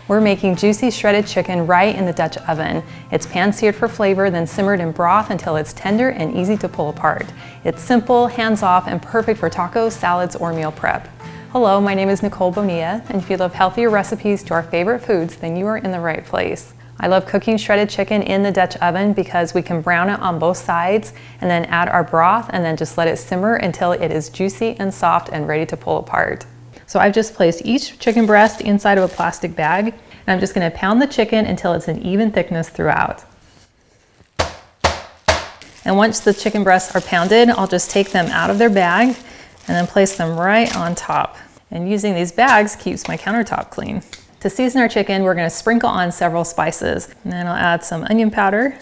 We're making juicy shredded chicken right in the Dutch oven. It's pan-seared for flavor, then simmered in broth until it's tender and easy to pull apart. It's simple, hands-off, and perfect for tacos, salads, or meal prep. Hello, my name is Nicole Bonilla, and if you love healthier recipes to our favorite foods, then you are in the right place. I love cooking shredded chicken in the Dutch oven because we can brown it on both sides and then add our broth and then just let it simmer until it is juicy and soft and ready to pull apart. So I've just placed each chicken breast inside of a plastic bag, and I'm just going to pound the chicken until it's an even thickness throughout. And once the chicken breasts are pounded, I'll just take them out of their bag and then place them right on top. And using these bags keeps my countertop clean. To season our chicken, we're going to sprinkle on several spices. And then I'll add some onion powder,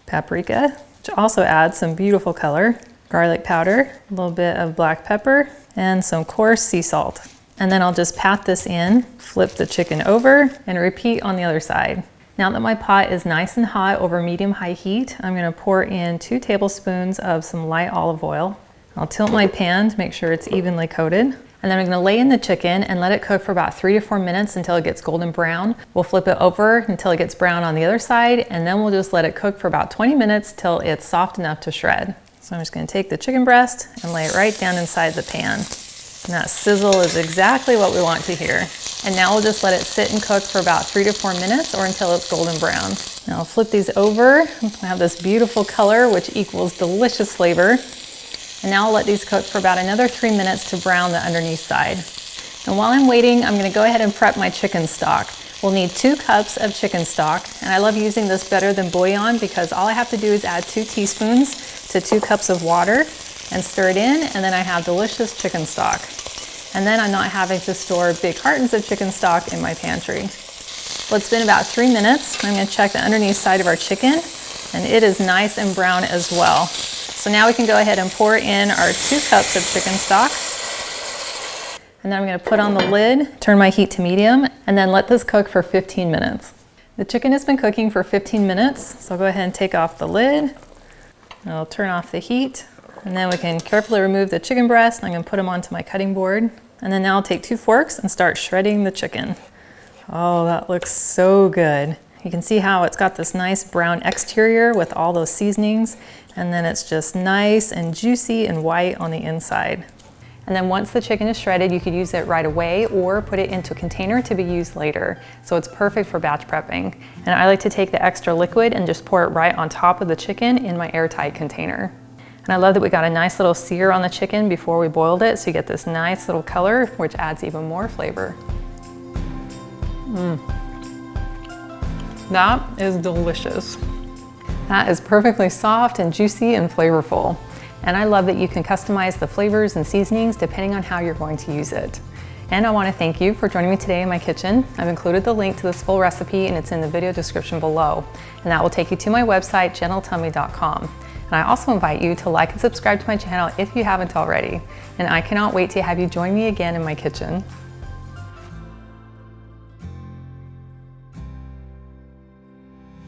paprika, which also adds some beautiful color, garlic powder, a little bit of black pepper, and some coarse sea salt. And then I'll just pat this in, flip the chicken over, and repeat on the other side. Now that my pot is nice and hot over medium-high heat, I'm going to pour in 2 tablespoons of some light olive oil. I'll tilt my pan to make sure it's evenly coated. And then I'm going to lay in the chicken and let it cook for about 3 to 4 minutes until it gets golden brown. We'll flip it over until it gets brown on the other side, and then we'll just let it cook for about 20 minutes till it's soft enough to shred. So I'm just going to take the chicken breast and lay it right down inside the pan. And that sizzle is exactly what we want to hear. And now we'll just let it sit and cook for about 3 to 4 minutes or until it's golden brown. Now I'll flip these over. I have this beautiful color, which equals delicious flavor. And now I'll let these cook for about another 3 minutes to brown the underneath side. And while I'm waiting, I'm going to go ahead and prep my chicken stock. We'll need 2 cups of chicken stock, and I love using this better than bouillon because all I have to do is add 2 teaspoons to 2 cups of water and stir it in, and then I have delicious chicken stock. And then I'm not having to store big cartons of chicken stock in my pantry. Well, it's been about 3 minutes. I'm going to check the underneath side of our chicken, and it is nice and brown as well. So now we can go ahead and pour in our 2 cups of chicken stock. And then I'm going to put on the lid, turn my heat to medium, and then let this cook for 15 minutes. The chicken has been cooking for 15 minutes, so I'll go ahead and take off the lid. I'll turn off the heat, and then we can carefully remove the chicken breast, and I'm going to put them onto my cutting board. And then now I'll take 2 forks and start shredding the chicken. Oh, that looks so good. You can see how it's got this nice brown exterior with all those seasonings, and then it's just nice and juicy and white on the inside. And then once the chicken is shredded, you could use it right away or put it into a container to be used later. So it's perfect for batch prepping. And I like to take the extra liquid and just pour it right on top of the chicken in my airtight container. And I love that we got a nice little sear on the chicken before we boiled it, so you get this nice little color, which adds even more flavor. That is delicious. That is perfectly soft and juicy and flavorful. And I love that you can customize the flavors and seasonings depending on how you're going to use it. And I want to thank you for joining me today in my kitchen. I've included the link to this full recipe, and it's in the video description below. And that will take you to my website, gentletummy.com. And I also invite you to like and subscribe to my channel if you haven't already. And I cannot wait to have you join me again in my kitchen.